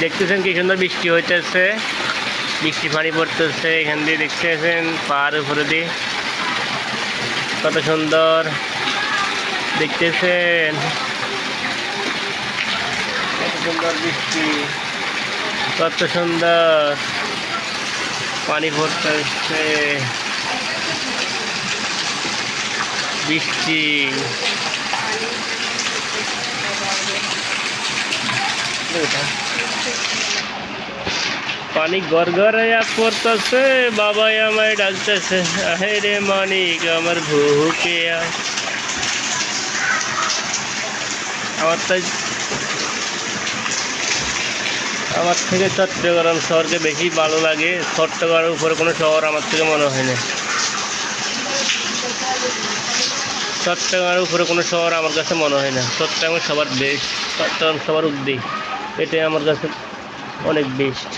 দেখতেছেন কি সুন্দর বৃষ্টি হইতেছে, বৃষ্টি পানি পড়তেছে এখান দিয়ে, দেখতেছেন পাহাড়ের উপরে দিয়ে কত সুন্দর দেখতেছেন, কত সুন্দর বৃষ্টি, কত সুন্দর পানি পড়তেছে, বৃষ্টি পানি গড়গড়ে পড়তেছে, বাবাই আমায় ডাকতেছে, আহে রে মানিক আমার ভুকে আমার থেকে চট্টগ্রাম শহরকে বেশি ভালো লাগে। চট্টগ্রামের উপরে কোনো শহর আমার থেকে মনে হয় না, চট্টগ্রামের উপরে কোনো শহর আমার কাছে মনে হয় না। চট্টগ্রাম সবার বেস্ট, চট্টগ্রাম সবার উদ্যোগ, এটাই আমার কাছে অনেক বেস্ট।